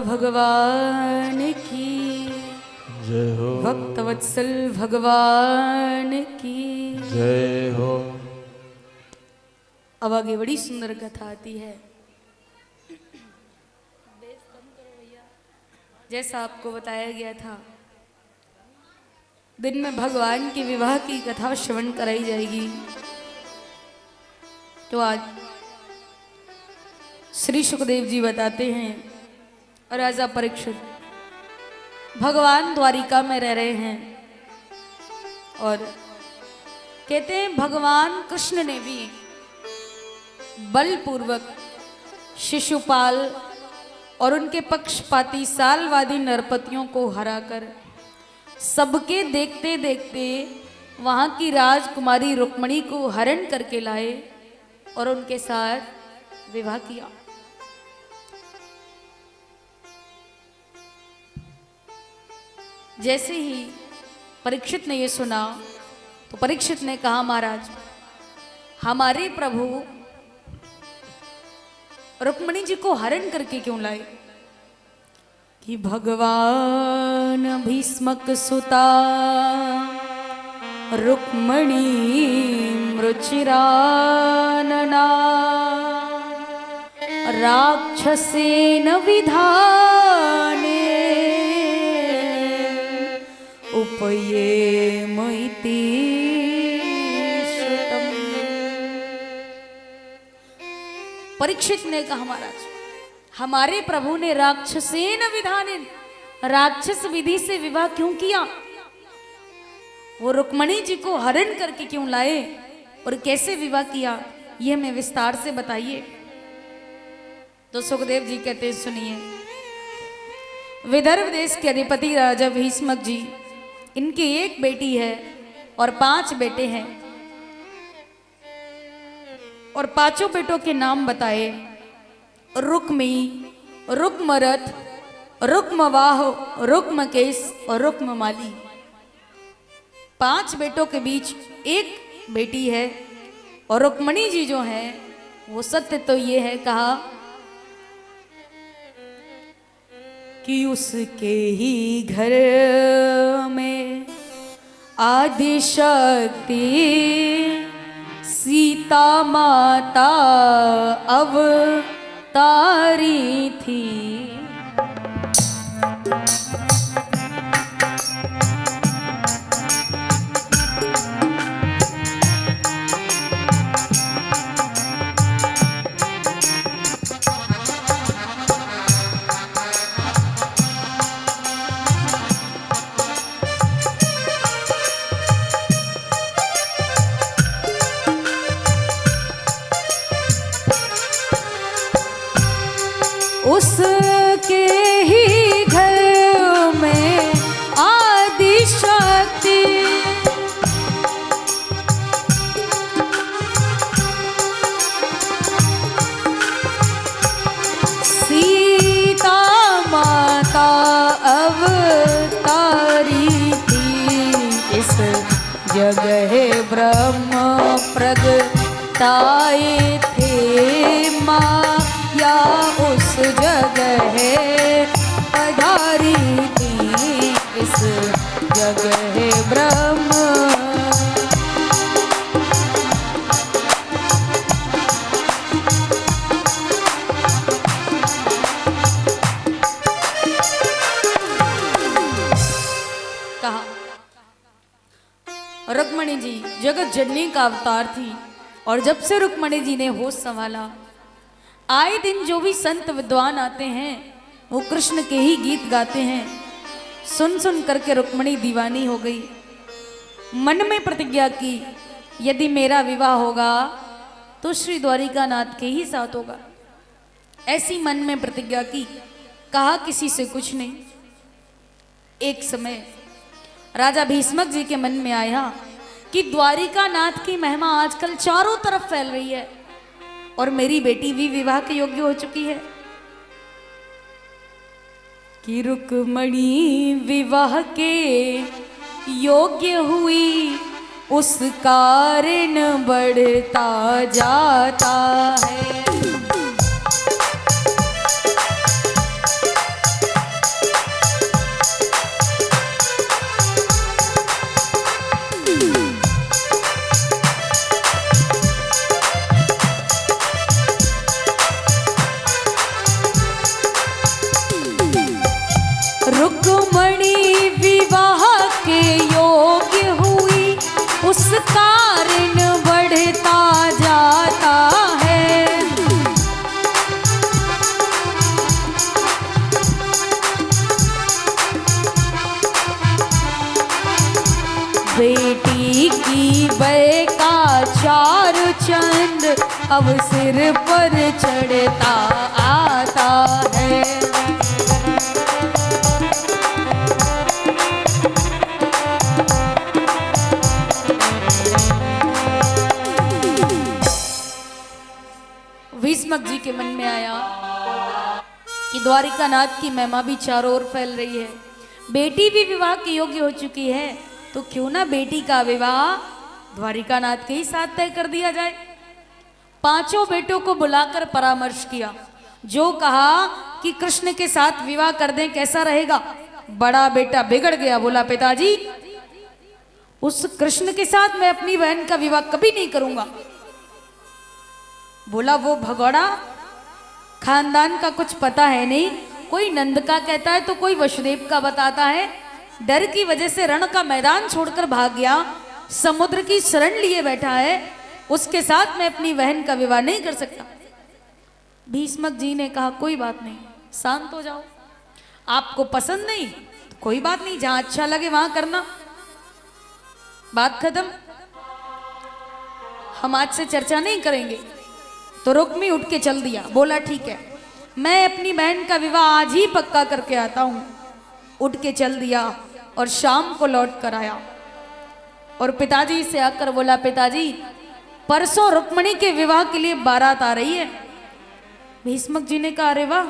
भगवान की जय हो। भक्तवत्सल भगवान की जय हो। अब आगे बड़ी सुंदर कथा आती है। जैसा आपको बताया गया था, दिन में भगवान के विवाह की कथा श्रवण कराई जाएगी। तो आज श्री सुखदेव जी बताते हैं, राजा परीक्षित भगवान द्वारिका में रह रहे हैं और कहते हैं भगवान कृष्ण ने भी बलपूर्वक शिशुपाल और उनके पक्षपाती सालवादी नरपतियों को हराकर सबके देखते देखते वहां की राजकुमारी रुक्मणी को हरण करके लाए और उनके साथ विवाह किया। जैसे ही परीक्षित ने ये सुना तो परीक्षित ने कहा, महाराज हमारे प्रभु रुक्मणी जी को हरण करके क्यों लाए? कि भगवान भीष्मक सुता रुक्मणी मृचिरानना राक्षसेन विधाने उपये मैति श्रुतम्। परीक्षित ने कहा, महाराज हमारे प्रभु ने राक्षसेन विधानेन राक्षस विधि से विवाह क्यों किया? वो रुक्मणी जी को हरण करके क्यों लाए और कैसे विवाह किया, यह हमें विस्तार से बताइए। तो सुखदेव जी कहते हैं, सुनिए। विदर्भ देश के अधिपति राजा भीष्मक जी, इनकी एक बेटी है और 5 बेटे हैं और 5 बेटों के नाम बताए, रुक्मी, रुक्मरथ, रुक्मवाह, रुक्मकेश और रुक्ममाली। 5 बेटों के बीच एक बेटी है और रुक्मणी जी जो है वो सत्य तो ये है, कहा कि उसके ही घर में आदि शक्ति सीता माता अवतारी थी। उसके ही घर में आदि शक्ति सीता माता अवतारी थी। इस जगह ब्रह्म प्रगटाए थे, माँ या उस जगह पधारी थी। इस जगह ब्रह्म कहा, रुक्मणी जी जगत जननी का अवतार थी और जब से रुक्मणी जी ने होश संभाला, आए दिन जो भी संत विद्वान आते हैं वो कृष्ण के ही गीत गाते हैं। सुन सुन करके रुक्मणी दीवानी हो गई। मन में प्रतिज्ञा की, यदि मेरा विवाह होगा तो श्री द्वारिकानाथ के ही साथ होगा। ऐसी मन में प्रतिज्ञा की, कहा किसी से कुछ नहीं। एक समय राजा भीष्मक जी के मन में आया कि द्वारिकानाथ की महिमा आजकल चारों तरफ फैल रही है और मेरी बेटी भी विवाह के योग्य हो चुकी है। कि रुक्मणी विवाह के योग्य हुई, उस कारण बढ़ता जाता है। रुक्मणी विवाह के योग्य हुई, उस कारण बढ़ता जाता है। बेटी की बै का चार चंद अब सिर पर चढ़ता आता है। भीष्मक जी के मन में आया कि द्वारिका नाथ की महिमा भी चारों ओर फैल रही है, बेटी भी विवाह के योग्य हो चुकी है, तो क्यों ना बेटी का विवाह द्वारिका नाथ के ही साथ तय कर दिया जाए। पांचों बेटों को बुलाकर परामर्श किया, जो कहा कि कृष्ण के साथ विवाह कर दें, कैसा रहेगा। बड़ा बेटा बिगड़ गया, बोला पिताजी उस कृष्ण के साथ मैं अपनी बहन का विवाह कभी नहीं करूंगा। बोला वो भगोड़ा, खानदान का कुछ पता है नहीं, कोई नंद का कहता है तो कोई वसुदेव का बताता है। डर की वजह से रण का मैदान छोड़कर भाग गया, समुद्र की शरण लिए बैठा है, उसके साथ मैं अपनी बहन का विवाह नहीं कर सकता। भीष्मक जी ने कहा कोई बात नहीं, शांत हो जाओ, आपको पसंद नहीं तो कोई बात नहीं, जहां अच्छा लगे वहां करना, बात खत्म, हम आज से चर्चा नहीं करेंगे। तो रुक्मी उठ के चल दिया, बोला ठीक है, मैं अपनी बहन का विवाह आज ही पक्का करके आता हूं। उठ के चल दिया और शाम को लौट कर आया और पिताजी से आकर बोला पिताजी परसों रुक्मणी के विवाह के लिए बारात आ रही है। भीष्मक जी ने कहा अरे वाह,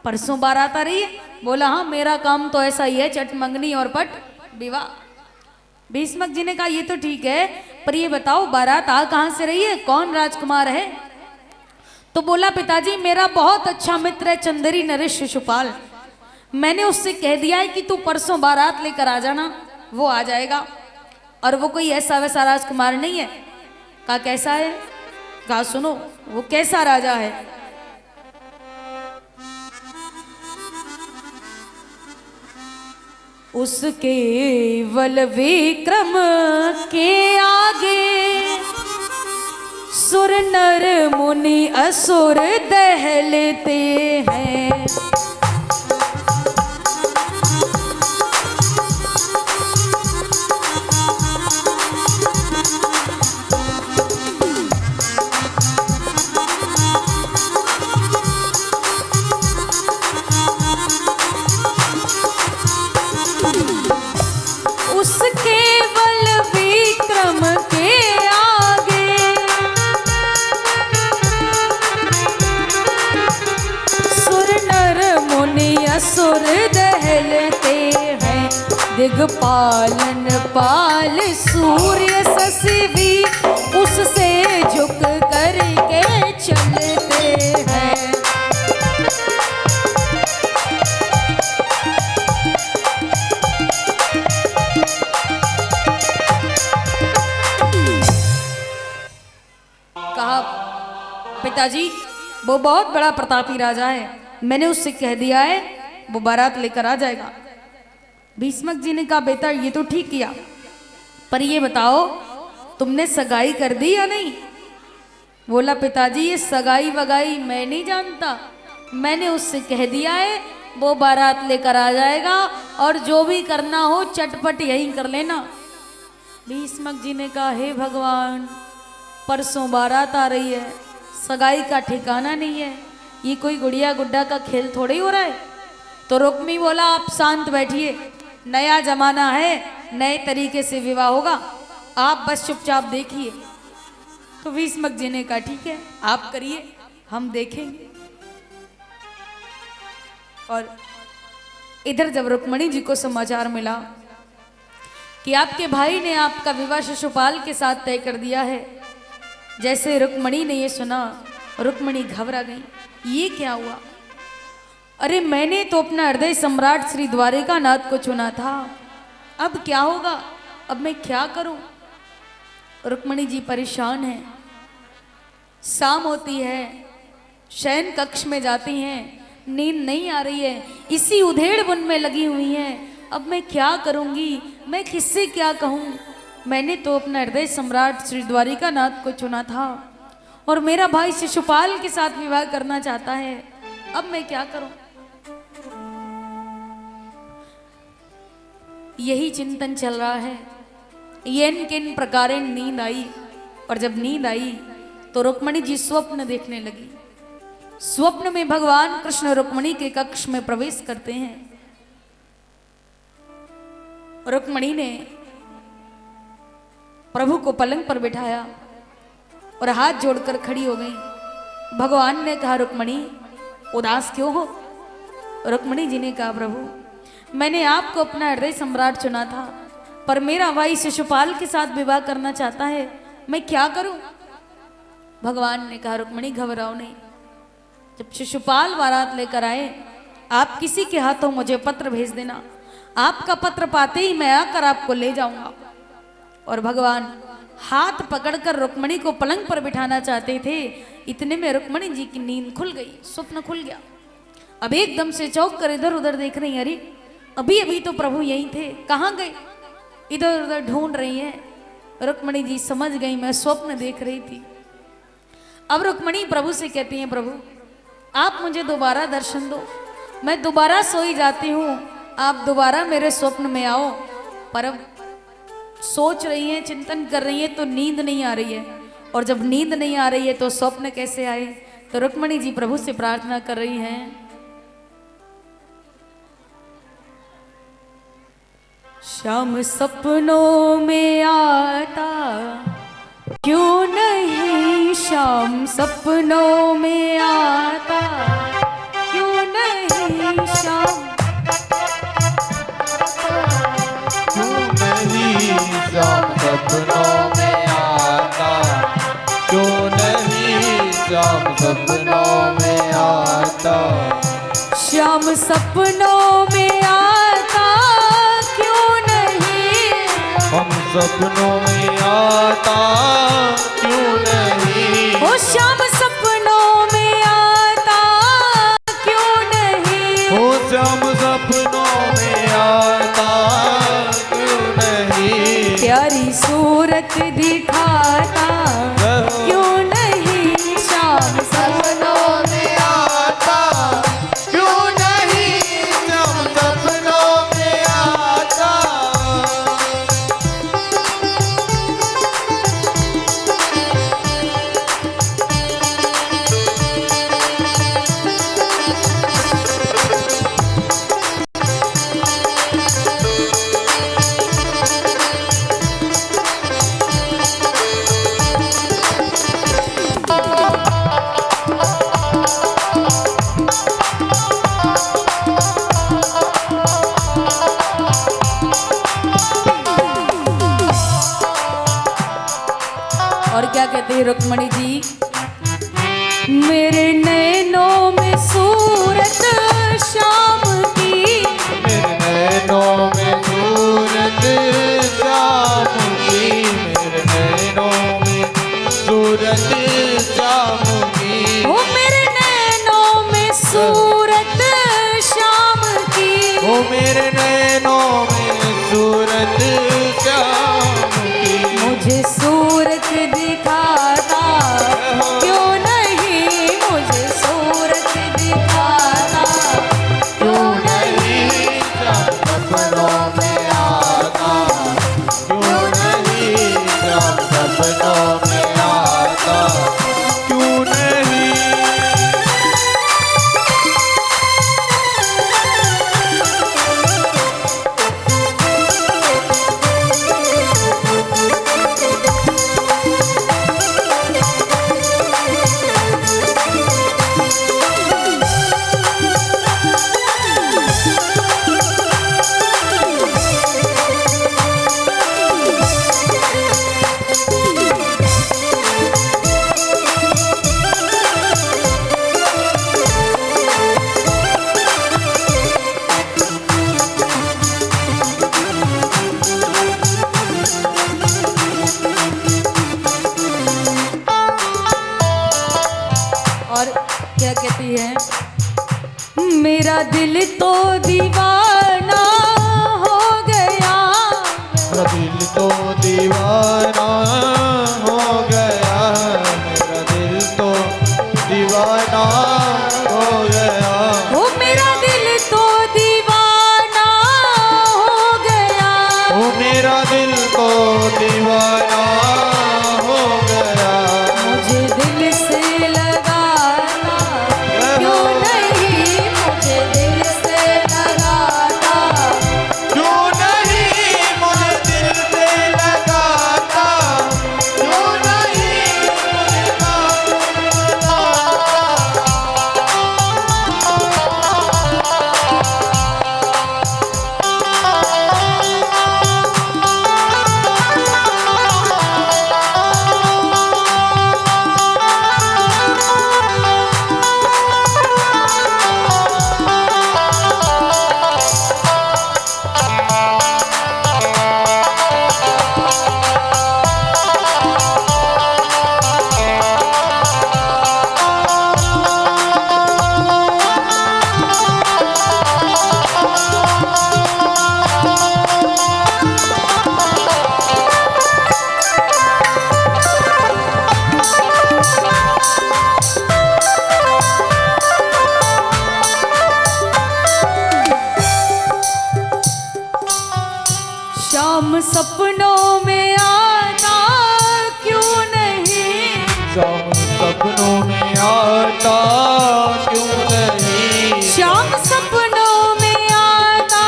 परसों बारात आ रही है। बोला हाँ, मेरा काम तो ऐसा ही है, चट मंगनी और पट विवाह। भीष्मक जी ने कहा ये तो ठीक है, पर ये बताओ बारात आ कहां से रही है, कौन राजकुमार है। तो बोला पिताजी मेरा बहुत अच्छा मित्र है चंदेरी नरेश शिशुपाल, मैंने उससे कह दिया है कि तू परसों बारात लेकर आ जाना, वो आ जाएगा। और वो कोई ऐसा वैसा राजकुमार नहीं है। कहा कैसा है। कहा सुनो वो कैसा राजा है। उसके बल विक्रम के आगे सुर नर मुनि असुर दहलते हैं। उसके बल विक्रम के आगे सुर नर मुनि असुर दहलते हैं। दिग्पालन पाल सूर्य शशि भी उससे झुक करके चलते हैं। कहा पिताजी वो बहुत बड़ा प्रतापी राजा है, मैंने उससे कह दिया है वो बारात लेकर आ जाएगा। भीष्मक जी ने कहा बेटा ये तो ठीक किया, पर ये बताओ तुमने सगाई कर दी या नहीं। बोला पिताजी ये सगाई वगाई मैं नहीं जानता, मैंने उससे कह दिया है वो बारात लेकर आ जाएगा और जो भी करना हो चटपट यही कर लेना। भीष्मक जी ने कहा हे भगवान परसों बारात आ रही है, सगाई का ठिकाना नहीं है, ये कोई गुड़िया गुड्डा का खेल थोड़ी हो रहा है। तो रुक्मी बोला आप शांत बैठिए, नया जमाना है, नए तरीके से विवाह होगा, आप बस चुपचाप देखिए। तो भीष्मक जी ने कहा ठीक है आप करिए, हम देखेंगे। और इधर जब रुक्मणी जी को समाचार मिला कि आपके भाई ने आपका विवाह शिशुपाल के साथ तय कर दिया है, जैसे रुक्मणी ने ये सुना रुक्मणी घबरा गई, ये क्या हुआ। अरे मैंने तो अपना हृदय सम्राट श्री द्वारिका नाथ को चुना था, अब क्या होगा, अब मैं क्या करूं। रुक्मणी जी परेशान हैं। शाम होती है, शयन कक्ष में जाती हैं, नींद नहीं आ रही है, इसी उधेड़ बुन में लगी हुई हैं। अब मैं क्या करूंगी, मैं किससे क्या कहूँ। मैंने तो अपना हृदय सम्राट श्री द्वारिकानाथ को चुना था और मेरा भाई शिशुपाल के साथ विवाह करना चाहता है। अब मैं क्या करूं। यही चिंतन चल रहा है। येन किन प्रकारेण नींद आई, और जब नींद आई तो रुक्मणी जी स्वप्न देखने लगी। स्वप्न में भगवान कृष्ण रुक्मणी के कक्ष में प्रवेश करते हैं। रुक्मणी ने प्रभु को पलंग पर बिठाया और हाथ जोड़कर खड़ी हो गई। भगवान ने कहा, रुक्मणी उदास क्यों हो। रुक्मणी जी ने कहा, प्रभु मैंने आपको अपना हृदय सम्राट चुना था, पर मेरा भाई शिशुपाल के साथ विवाह करना चाहता है, मैं क्या करूं। भगवान ने कहा, रुक्मणी घबराओ नहीं। जब शिशुपाल बारात लेकर आए, आप किसी के हाथों मुझे पत्र भेज देना। आपका पत्र पाते ही मैं आकर आपको ले जाऊंगा। और भगवान हाथ पकड़कर रुक्मणी को पलंग पर बिठाना चाहते थे। इतने में रुक्मणी जी की नींद खुल गई, स्वप्न खुल गया। अब एकदम से चौंक कर इधर उधर देख रही, अरे अभी अभी तो प्रभु यहीं थे, कहाँ गए। इधर उधर ढूंढ रही हैं। रुक्मणी जी समझ गई मैं स्वप्न देख रही थी। अब रुक्मणी प्रभु से कहती हैं, प्रभु आप मुझे दोबारा दर्शन दो, मैं दोबारा सोई जाती हूँ, आप दोबारा मेरे स्वप्न में आओ। पर अब सोच रही हैं, चिंतन कर रही हैं, तो नींद नहीं आ रही है। और जब नींद नहीं आ रही है तो स्वप्न कैसे आए। तो रुक्मणी जी प्रभु से प्रार्थना कर रही हैं, श्याम सपनों में आता क्यों नहीं, श्याम सपनों में आता क्यों नहीं, श्याम श्याम सपनों में आता क्यों नहीं, श्याम सपनों में आता, श्याम सपनों में आता क्यों नहीं, हम सपनों में आता क्यों नहीं, ओ श्याम सपनों में आता क्यों नहीं, ओ श्याम सपनों में आता क्यों नहीं, प्यारी सूरत दिखाता क्यों नहीं, श्याम सपनों में आता क्यों नहीं, श्याम सपनों में आता। और क्या कहते हैं रुक्मणी जी, मेरे नैनों में सूरत श्याम की, मेरे नैनों में सूरत श्याम की, मेरे नैनों में सूरत श्याम की, ओ मेरे नैनों में सूरत श्याम की, ओ मेरे नैनों में सूरत श्याम की, मुझे सूरत दिखाता क्यों नहीं, मुझे सूरत दिखाता क्यों नहीं, श्याम सपनों में आता क्यों नहीं, श्याम सपनों में आता क्यों नहीं। तो दीवाना हो गया, मेरा दिल तो दीवाना हो गया, मेरा दिल तो दीवाना हो गया, ओ मेरा दिल तो दीवाना हो गया, ओ मेरा दिल तो दीवाना हो गया। मुझे दिल से लगाना क्यों नहीं, मुझे दिल से लगाना, क्यों नहीं मुझे दिल से लगाता, क्यों नहीं मुझे शाम सपनों में आना क्यों नहीं, शाम सपनों में आता क्यों नहीं, शाम सपनों में आना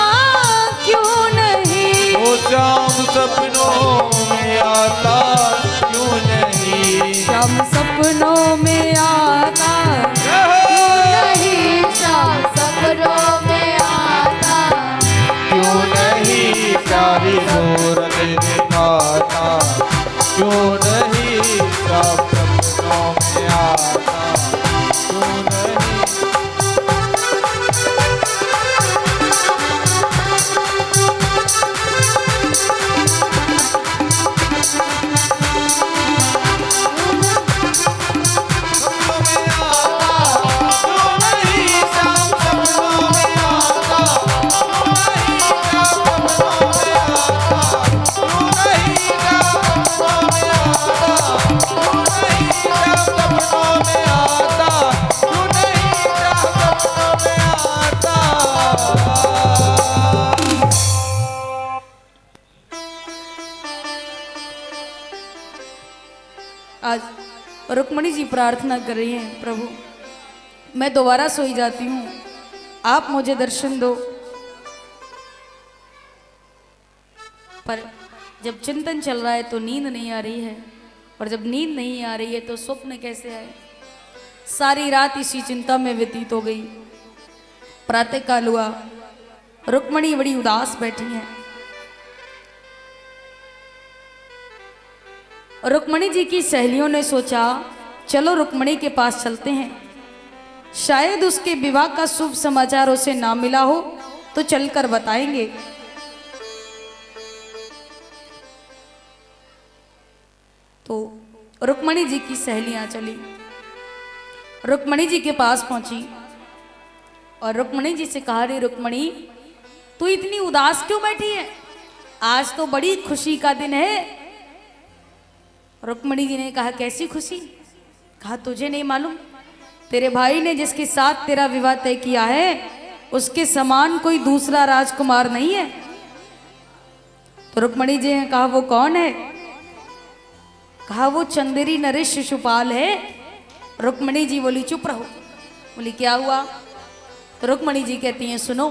क्यों नहीं, वो शाम सपनों में आता क्यों नहीं, शाम सपनों में आना क्यों नहीं, शाम सपनों में आना क्यों नहीं प्यारी सूरत दिखाता, क्यों नहीं शाम सपनों में आता, क्यों नहीं। आज रुक्मणी जी प्रार्थना कर रही हैं, प्रभु मैं दोबारा सोई जाती हूँ, आप मुझे दर्शन दो। पर जब चिंतन चल रहा है तो नींद नहीं आ रही है, और जब नींद नहीं आ रही है तो स्वप्न कैसे आए। सारी रात इसी चिंता में व्यतीत हो गई। प्रातःकाल हुआ, रुक्मणी बड़ी उदास बैठी हैं। रुक्मणी जी की सहेलियों ने सोचा चलो रुक्मणी के पास चलते हैं, शायद उसके विवाह का शुभ समाचार उसे ना मिला हो तो चलकर बताएंगे। तो रुक्मणी जी की सहेलियां चली, रुक्मणी जी के पास पहुंची और रुक्मणी जी से कहा, रे रुक्मणी तू इतनी उदास क्यों बैठी है, आज तो बड़ी खुशी का दिन है। रुक्मणी जी ने कहा, कैसी खुशी? कहा, तुझे नहीं मालूम, तेरे भाई ने जिसके साथ तेरा विवाह तय किया है उसके समान कोई दूसरा राजकुमार नहीं है। तो रुक्मणी जी ने कहा, वो कौन है? कहा, वो चंदेरी नरेश शिशुपाल है। रुक्मणी जी बोली, चुप रहो। बोली, क्या हुआ? तो रुक्मणी जी कहती हैं, सुनो।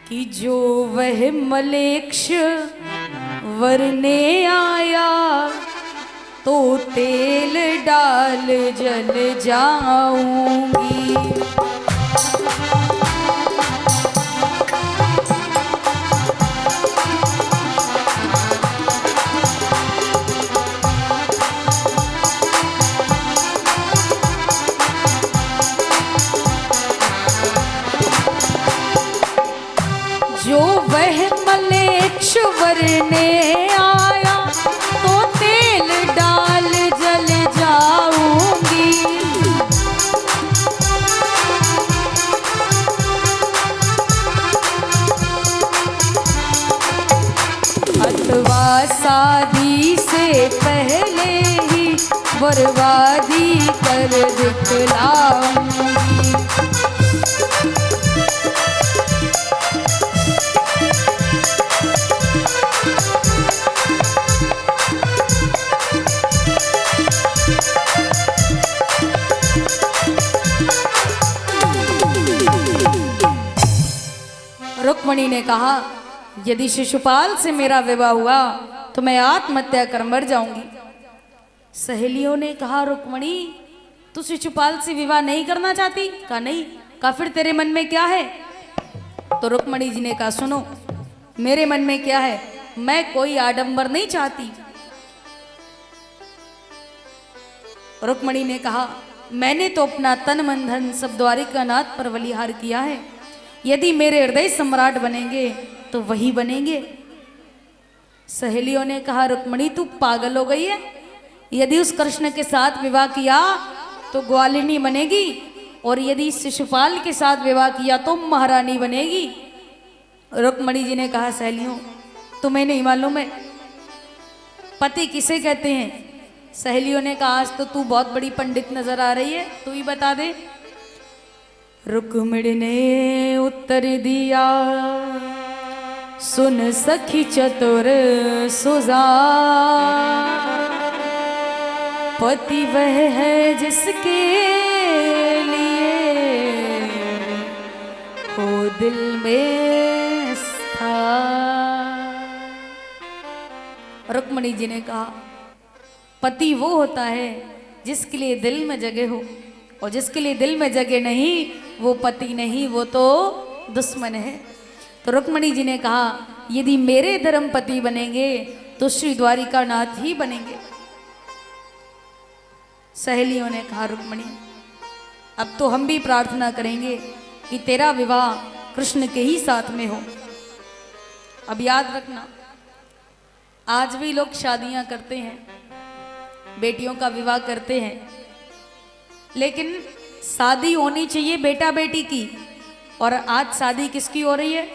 कि जो वह मलेक्ष वरने आया तो तेल डाल जल जाऊंगी। जो वह मलेक्ष वरने आया तो तेल डाल जल जाऊंगी। शादी से पहले ही बर्बादी कर दिखलाऊंगी। रुक्मणी ने कहा, यदि शिशुपाल से मेरा विवाह हुआ तो मैं आत्महत्या कर मर जाऊंगी। सहेलियों ने कहा, रुक्मणी तू शिशुपाल से विवाह नहीं करना चाहती? कहा नहीं। कहा फिर तेरे मन में क्या है? तो रुक्मणी जी ने कहा, सुनो मेरे मन में क्या है, मैं कोई आडंबर नहीं चाहती। रुक्मणी ने कहा, मैंने तो अपना तन मन धन सब द्वारिकानाथ पर बलिहार किया है, यदि मेरे हृदय सम्राट बनेंगे तो वही बनेंगे। सहेलियों ने कहा, रुक्मणी तू पागल हो गई है, यदि उस कृष्ण के साथ विवाह किया तो ग्वालिनी बनेगी, और यदि शिशुपाल के साथ विवाह किया तो महारानी बनेगी। रुक्मणी जी ने कहा, सहेलियों तुम्हें नहीं मालूम है पति किसे कहते हैं? सहेलियों ने कहा, आज तो तू बहुत बड़ी पंडित नजर आ रही है, तू ही बता दे। रुक्मिणी ने उत्तर दिया, सुन सखी चतुर सुजान, पति वह है जिसके लिए हो दिल में स्थान। रुक्मिणी जी ने कहा, पति वो होता है जिसके लिए दिल में जगह हो, और जिसके लिए दिल में जगह नहीं वो पति नहीं, वो तो दुश्मन है। तो रुक्मिणी जी ने कहा, यदि मेरे धर्म पति बनेंगे तो श्री द्वारिकानाथ ही बनेंगे। सहेलियों ने कहा, रुक्मिणी अब तो हम भी प्रार्थना करेंगे कि तेरा विवाह कृष्ण के ही साथ में हो। अब याद रखना, आज भी लोग शादियां करते हैं, बेटियों का विवाह करते हैं, लेकिन शादी होनी चाहिए बेटा बेटी की, और आज शादी किसकी हो रही है?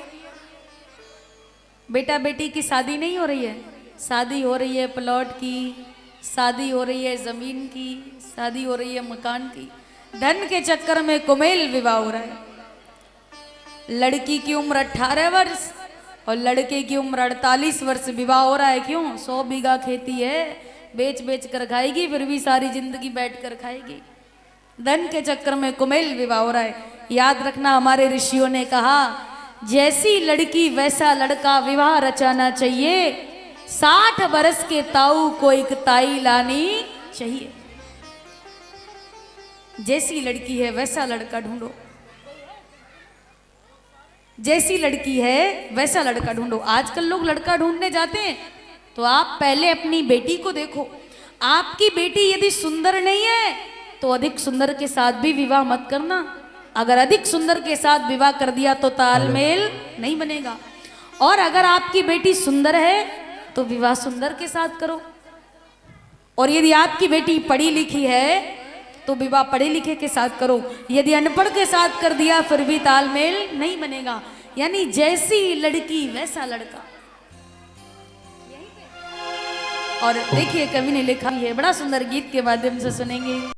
बेटा बेटी की शादी नहीं हो रही है, शादी हो रही है प्लॉट की, शादी हो रही है जमीन की, शादी हो रही है मकान की। धन के चक्कर में कुमेल विवाह हो रहा है। लड़की की उम्र 18 वर्ष और लड़के की उम्र 48 वर्ष, विवाह हो रहा है। क्यों? 100 बीघा खेती है, बेच बेच कर खाएगी, फिर भी सारी जिंदगी बैठ कर खाएगी। धन के चक्कर में कुमेल विवाह हो रहा है। याद रखना, हमारे ऋषियों ने कहा, जैसी लड़की वैसा लड़का विवाह रचाना चाहिए, 60 बरस के ताऊ को एक ताई लानी चाहिए। जैसी लड़की है वैसा लड़का ढूंढो, जैसी लड़की है वैसा लड़का ढूंढो। आजकल लोग लड़का ढूंढने जाते हैं तो आप पहले अपनी बेटी को देखो। आपकी बेटी यदि सुंदर नहीं है तो अधिक सुंदर के साथ भी विवाह मत करना। अगर अधिक सुंदर के साथ विवाह कर दिया तो तालमेल नहीं बनेगा। और अगर आपकी बेटी सुंदर है तो विवाह सुंदर के साथ करो। और यदि आपकी बेटी पढ़ी लिखी है तो विवाह पढ़े लिखे के साथ करो। यदि अनपढ़ के साथ कर दिया फिर भी तालमेल नहीं बनेगा। यानी जैसी लड़की वैसा लड़का। और देखिए, कवि ने लिखा है, बड़ा सुंदर गीत के माध्यम से सुनेंगे।